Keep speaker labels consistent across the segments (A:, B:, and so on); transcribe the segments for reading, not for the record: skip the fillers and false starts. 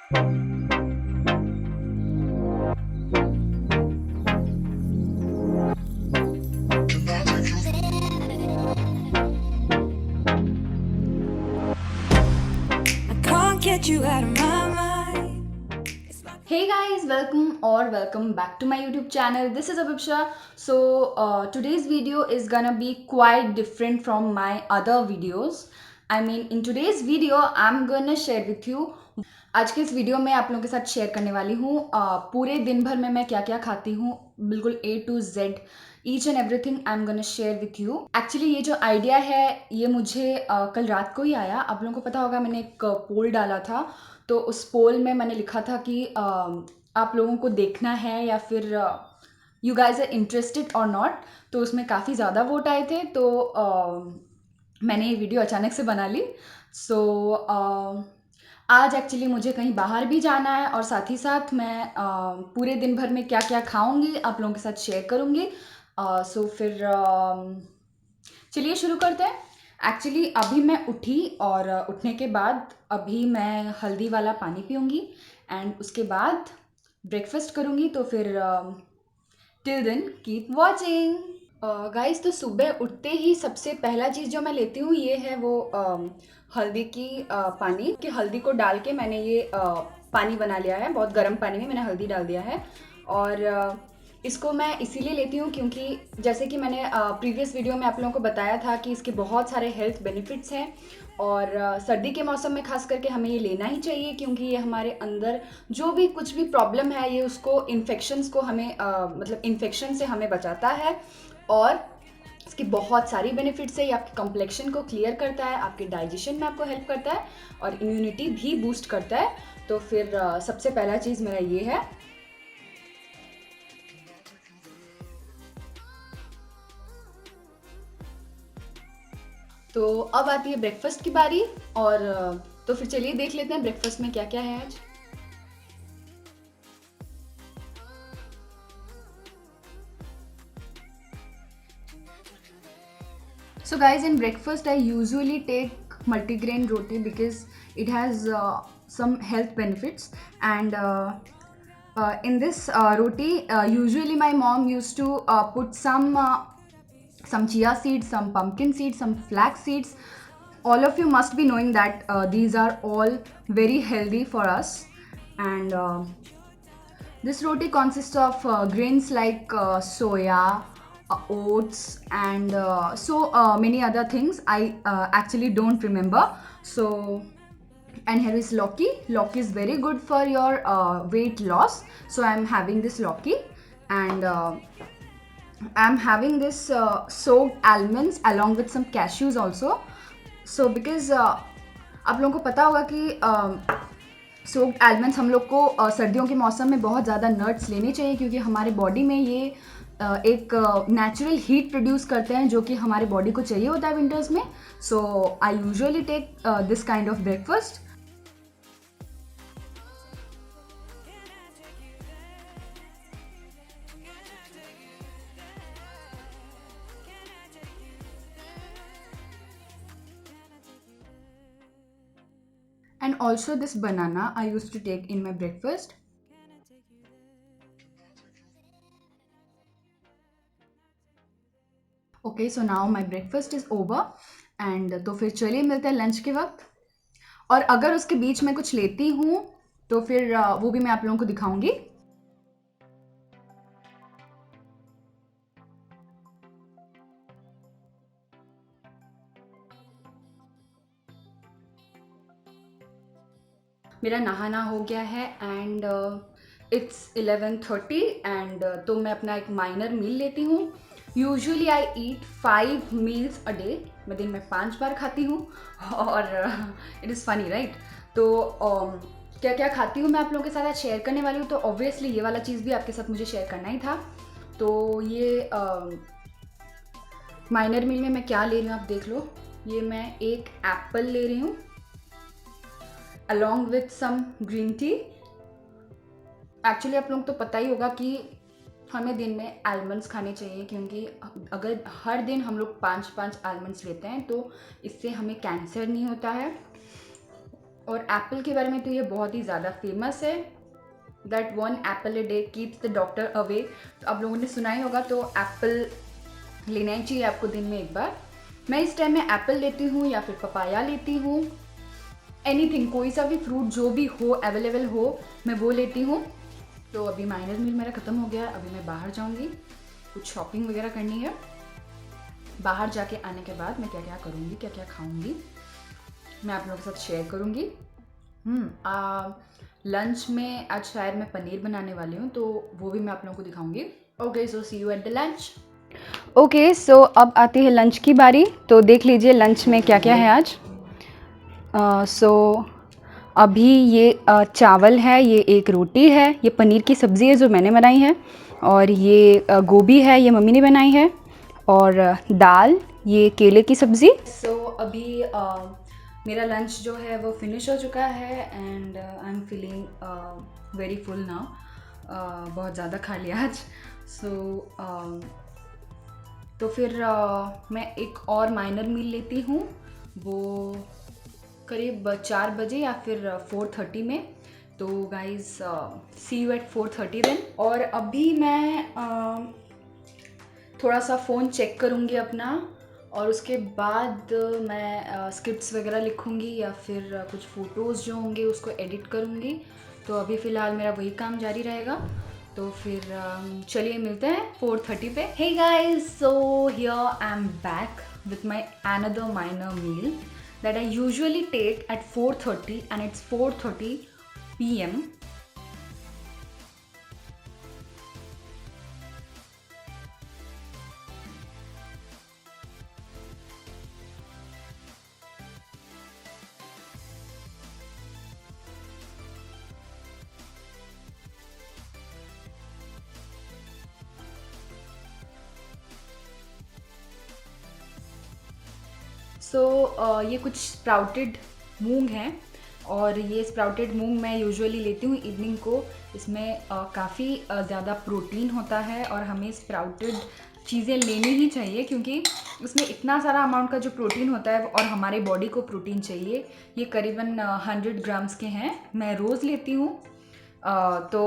A: Get you out of my mind.
B: Hey guys, welcome back to my YouTube channel. This is Abhipsha. So today's video is gonna be quite different from my other videos. I mean, in today's video, I'm gonna share with you. आज के इस video में आप लोगों के साथ share करने वाली हूँ पूरे दिन भर में मैं क्या क्या खाती हूँ, बिल्कुल A to Z, each and everything I am gonna share with you. Actually ये जो आइडिया है ये मुझे कल रात को ही आया। आप लोगों को पता होगा मैंने एक पोल डाला था, तो उस पोल में मैंने लिखा था कि आप लोगों को देखना है या फिर यू गाइज आर इंटरेस्टेड और नॉट। तो उसमें काफ़ी ज़्यादा वोट आए थे, तो मैंने ये वीडियो अचानक से बना ली। सो आज एक्चुअली मुझे कहीं बाहर भी जाना है और साथ ही साथ मैं पूरे दिन भर में क्या क्या खाऊंगी आप लोगों के साथ शेयर करूंगी। सो फिर चलिए शुरू करते हैं। एक्चुअली अभी मैं उठी और उठने के बाद अभी मैं हल्दी वाला पानी पीऊँगी एंड उसके बाद ब्रेकफास्ट करूँगी। तो फिर till then keep watching. Guys, तो सुबह उठते ही सबसे पहला चीज़ जो मैं लेती हूँ ये है वो हल्दी की पानी कि हल्दी को डाल के मैंने ये पानी बना लिया है। बहुत गर्म पानी में मैंने हल्दी डाल दिया है और इसको मैं इसीलिए लेती हूँ क्योंकि जैसे कि मैंने प्रीवियस वीडियो में आप लोगों को बताया था कि इसके बहुत सारे हेल्थ बेनिफिट्स हैं और सर्दी के मौसम में खास करके हमें ये लेना ही चाहिए क्योंकि ये हमारे अंदर जो भी कुछ भी प्रॉब्लम है ये उसको इन्फेक्शंस को हमें मतलब इन्फेक्शन से हमें बचाता है। और इसकी बहुत सारी बेनिफिट्स है। ये आपके कम्प्लेक्शन को क्लियर करता है, आपके डाइजेशन में आपको हेल्प करता है और इम्यूनिटी भी बूस्ट करता है। तो फिर सबसे पहला चीज़ मेरा ये है। तो अब आती है ब्रेकफास्ट की बारी और तो फिर चलिए देख लेते हैं ब्रेकफास्ट में क्या क्या है आज। So guys, in breakfast I usually take multigrain roti because it has some health benefits and in this roti usually my mom used to put some chia seeds, some pumpkin seeds, some flax seeds. All of you must be knowing that these are all very healthy for us and this roti consists of grains like soya, oats, and so many other things. I actually don't remember. So, and here is Loki. Loki is very good for your weight loss. So, I'm having this Loki, and I'm having this soaked almonds along with some cashews also. So, because आप लोगों को पता होगा कि soaked almonds हम लोग को सर्दियों के मौसम में बहुत ज़्यादा नट्स लेने चाहिए क्योंकि हमारे बॉडी में ये एक नेचुरल हीट प्रोड्यूस करते हैं जो कि हमारे बॉडी को चाहिए होता है विंटर्स में। So I usually take this kind of breakfast. And also this banana I used to take in my breakfast. Okay, so now my breakfast is over and तो फिर चलिए मिलते हैं लंच के वक्त। और अगर उसके बीच में कुछ लेती हूँ तो फिर वो भी मैं आप लोगों को दिखाऊंगी। मेरा नहाना हो गया है एंड इट्स 11:30 एंड तो मैं अपना एक माइनर मील लेती हूँ। Usually I eat 5 meals a day. मैं दिन में 5 बार खाती हूँ और इट इज़ फनी राइट। तो क्या क्या खाती हूँ मैं आप लोगों के साथ आज शेयर करने वाली हूँ। तो ऑब्वियसली ये वाला चीज़ भी आपके साथ मुझे शेयर करना ही था। तो ये माइनर मील में मैं क्या ले रही हूँ आप देख लो। ये मैं एक एप्पल ले रही हूँ along with some green tea। Actually आप लोग तो पता ही होगा कि हमें दिन में आलमंड्स खाने चाहिए क्योंकि अगर हर दिन हम लोग 5-5 आलमंड्स लेते हैं तो इससे हमें कैंसर नहीं होता है। और एप्पल के बारे में तो ये बहुत ही ज़्यादा फेमस है, that 1 Apple a day keeps the doctor away. तो आप लोगों ने सुना ही होगा, तो एप्पल लेना ही चाहिए आपको दिन में एक बार। मैं इस टाइम में एप्पल लेती हूँ या फिर पपाया लेती हूँ, एनीथिंग, कोई सा भी फ्रूट जो भी हो अवेलेबल हो मैं वो लेती हूँ। तो अभी माइनर मील मेरा ख़त्म हो गया, अभी मैं बाहर जाऊँगी, कुछ शॉपिंग वगैरह करनी है। बाहर जाके आने के बाद मैं क्या क्या करूँगी, क्या क्या खाऊँगी, मैं आप लोगों के साथ शेयर करूँगी। लंच में आज शायद मैं पनीर बनाने वाली हूँ, तो वो भी मैं आप लोगों को दिखाऊँगी। Okay, so see you at the lunch. Okay, so अब आती है लंच की बारी। तो देख लीजिए लंच में क्या क्या है आज। अभी ये चावल है, ये एक रोटी है, ये पनीर की सब्ज़ी है जो मैंने बनाई है, और ये गोभी है, ये मम्मी ने बनाई है, और दाल, ये केले की सब्ज़ी। अभी मेरा लंच जो है वो फिनिश हो चुका है and I am feeling very full now. बहुत ज़्यादा खा लिया आज। तो फिर मैं एक और माइनर मील लेती हूँ, वो करीब 4 बजे या फिर 4:30 में। तो guys see you at 4:30 then. और अभी मैं थोड़ा सा फ़ोन चेक करूँगी अपना, और उसके बाद मैं स्क्रिप्ट्स वगैरह लिखूँगी या फिर कुछ फ़ोटोज़ जो होंगे उसको एडिट करूँगी। तो अभी फ़िलहाल मेरा वही काम जारी रहेगा। तो फिर चलिए मिलते हैं 4:30 पे। Hey guys, so here I am back with my another minor meal that I usually take at 4:30, and it's 4:30 p.m. ये कुछ स्प्राउटेड मूंग हैं, और ये स्प्राउटेड मूंग मैं यूजुअली लेती हूँ इवनिंग को। इसमें काफ़ी ज़्यादा प्रोटीन होता है, और हमें स्प्राउटेड चीज़ें लेनी ही चाहिए क्योंकि उसमें इतना सारा अमाउंट का जो प्रोटीन होता है, और हमारे बॉडी को प्रोटीन चाहिए। ये करीबन 100 ग्राम्स के हैं, मैं रोज़ लेती हूँ। तो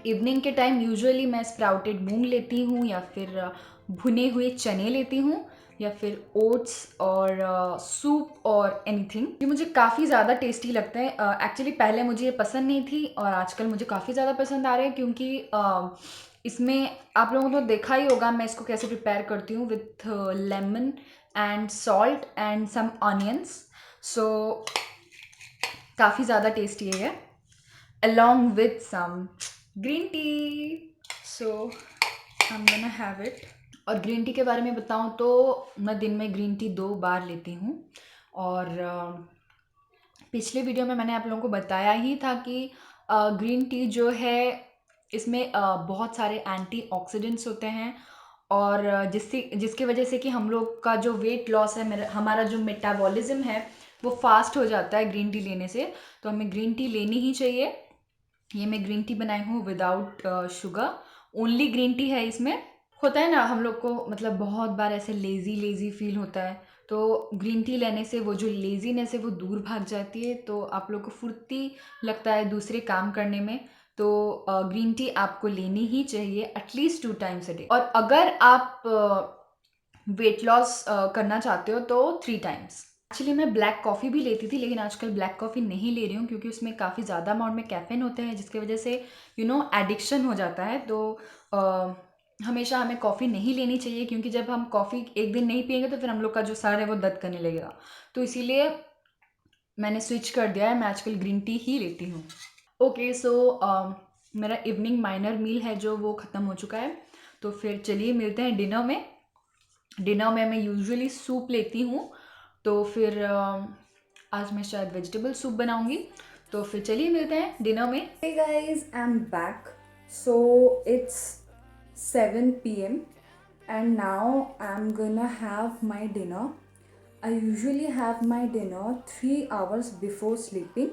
B: इवनिंग के टाइम यूजुअली मैं स्प्राउटेड मूंग लेती हूँ, या फिर भुने हुए चने लेती हूँ, या फिर ओट्स और सूप और एनीथिंग। ये मुझे काफ़ी ज़्यादा टेस्टी लगता है। एक्चुअली पहले मुझे ये पसंद नहीं थी, और आजकल मुझे काफ़ी ज़्यादा पसंद आ रहे हैं, क्योंकि इसमें आप लोगों को देखा ही होगा मैं इसको कैसे प्रिपेयर करती हूँ, with lemon and salt and some onions. So काफ़ी ज़्यादा टेस्टी है ये, along with some green tea. So I'm gonna have it. और ग्रीन टी के बारे में बताऊँ तो मैं दिन में ग्रीन टी 2 बार लेती हूँ। और पिछले वीडियो में मैंने आप लोगों को बताया ही था कि ग्रीन टी जो है इसमें बहुत सारे एंटीऑक्सीडेंट्स होते हैं, और जिसकी वजह से कि हम लोग का जो वेट लॉस है, हमारा जो मेटाबॉलिज्म है वो फास्ट हो जाता है ग्रीन टी लेने से। तो हमें ग्रीन टी लेनी ही चाहिए। ये मैं ग्रीन टी बनाई हूँ without sugar, only green tea है इसमें। होता है ना हम लोग को, मतलब बहुत बार ऐसे लेज़ी फील होता है, तो ग्रीन टी लेने से वो जो लेज़ीनेस है वो दूर भाग जाती है, तो आप लोग को फुर्ती लगता है दूसरे काम करने में। तो ग्रीन टी आपको लेनी ही चाहिए एटलीस्ट 2 टाइम्स अ डे। और अगर आप वेट लॉस करना चाहते हो तो 3 टाइम्स। एक्चुअली मैं ब्लैक कॉफ़ी भी लेती थी, लेकिन आजकल ब्लैक कॉफ़ी नहीं ले रही हूँ, क्योंकि उसमें काफ़ी ज़्यादा अमाउंट में कैफ़ीन होते हैं, जिसकी वजह से एडिक्शन हो जाता है। तो हमेशा हमें कॉफ़ी नहीं लेनी चाहिए, क्योंकि जब हम कॉफ़ी एक दिन नहीं पिएंगे तो फिर हम लोग का जो सर है वो दर्द करने लगेगा। तो इसीलिए मैंने स्विच कर दिया है, मैं आजकल ग्रीन टी ही लेती हूँ। ओके, सो मेरा इवनिंग माइनर मील है जो वो ख़त्म हो चुका है। तो फिर चलिए मिलते हैं डिनर में। डिनर में मैं यूजुअली सूप लेती हूँ, तो फिर आज मैं शायद वेजिटेबल सूप बनाऊँगी। तो फिर चलिए मिलते हैं डिनर में।
A: Hey guys, I'm back. So it's 7 p.m. and now I'm gonna have my dinner. I usually have my dinner 3 hours before sleeping.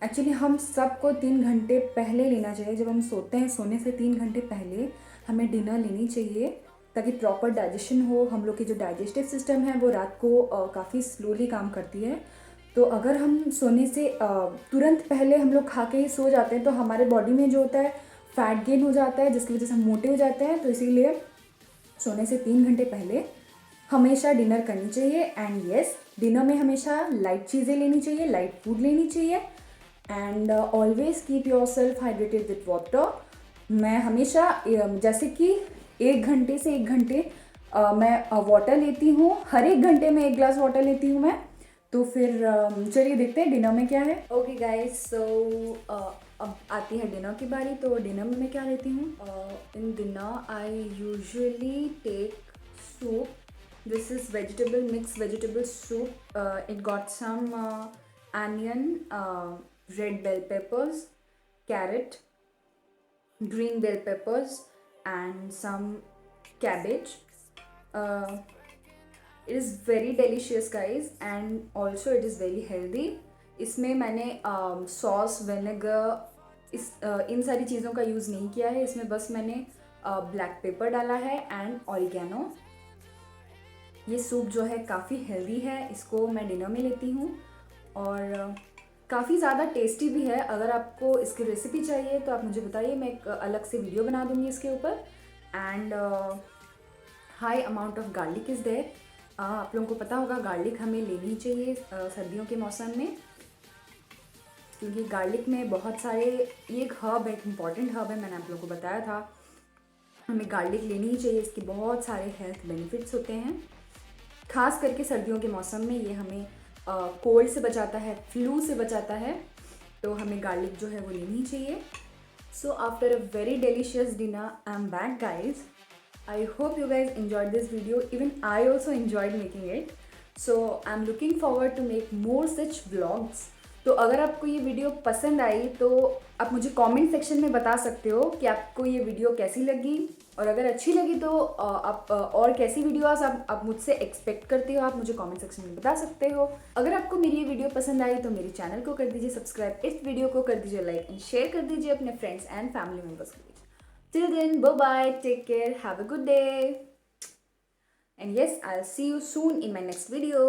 A: Actually हम सबको 3 घंटे पहले लेना चाहिए। जब हम सोते हैं, सोने से 3 घंटे पहले हमें डिनर लेनी चाहिए, ताकि प्रॉपर डाइजेशन हो। हम लोग की जो डाइजेस्टिव सिस्टम है वो रात को काफ़ी स्लोली काम करती है, तो अगर हम सोने से तुरंत पहले हम लोग खा के ही सो जाते हैं तो हमारे बॉडी में जो होता है फैट गेन हो जाता है, जिसकी वजह से हम मोटे हो जाते हैं। तो इसीलिए सोने से 3 घंटे पहले हमेशा डिनर करनी चाहिए। एंड यस, डिनर में हमेशा लाइट चीज़ें लेनी चाहिए, लाइट फूड लेनी चाहिए। And always keep your self hydrated with water. मैं हमेशा जैसे कि 1 घंटे से 1 घंटे मैं वाटर लेती हूँ, हर 1 घंटे में 1 ग्लास वाटर लेती हूँ मैं। तो फिर चलिए देखते हैं डिनर में क्या है। ओके गाइस, सो अब आती है डिनर की बारी। तो डिनर में मैं क्या लेती हूँ? In dinner I usually take soup. This is vegetable mixed vegetable soup. It got some onion, red bell peppers, carrot, green bell peppers, and some cabbage. Uh, it is very delicious guys, and also it is very healthy. इसमें मैंने sauce, vinegar, इन सारी चीज़ों का use नहीं किया है। इसमें बस मैंने ब्लैक पेपर डाला है एंड ऑरिगेनो। ये सूप जो है काफ़ी हेल्दी है, इसको मैं डिनर में लेती हूँ और काफ़ी ज़्यादा टेस्टी भी है। अगर आपको इसकी रेसिपी चाहिए तो आप मुझे बताइए, मैं एक अलग से वीडियो बना दूँगी इसके ऊपर। And high amount of garlic is there. आप लोगों को पता होगा गार्लिक हमें लेनी चाहिए सर्दियों के मौसम में, क्योंकि गार्लिक में बहुत सारे, ये एक हर्ब है, एक इम्पॉर्टेंट हर्ब है, मैंने आप लोगों को बताया था। हमें गार्लिक लेनी ही चाहिए, इसके बहुत सारे हेल्थ बेनिफिट्स होते हैं। खास करके सर्दियों के मौसम में ये हमें कोल्ड से बचाता है, फ्लू से बचाता है। तो हमें गार्लिक जो है वो लेनी चाहिए। So after a very delicious dinner I am back guys. I hope you guys enjoyed this video. Even I also enjoyed making it. So I'm looking forward to make more such vlogs. तो अगर आपको ये video पसंद आई तो आप मुझे comment section में बता सकते हो कि आपको ये वीडियो कैसी लगी, और अगर अच्छी लगी तो आप और कैसी वीडियोस आप मुझसे एक्सपेक्ट करते हो, आप मुझे कमेंट सेक्शन में बता सकते हो। अगर आपको मेरी ये वीडियो पसंद आई तो मेरे चैनल को कर दीजिए सब्सक्राइब, इस वीडियो को कर दीजिए लाइक एंड शेयर कर दीजिए अपने फ्रेंड्स एंड फैमिली मेम्बर्स के बीच। Till then, bye bye, take care, have a good day, and yes, I'll see you soon in my next video.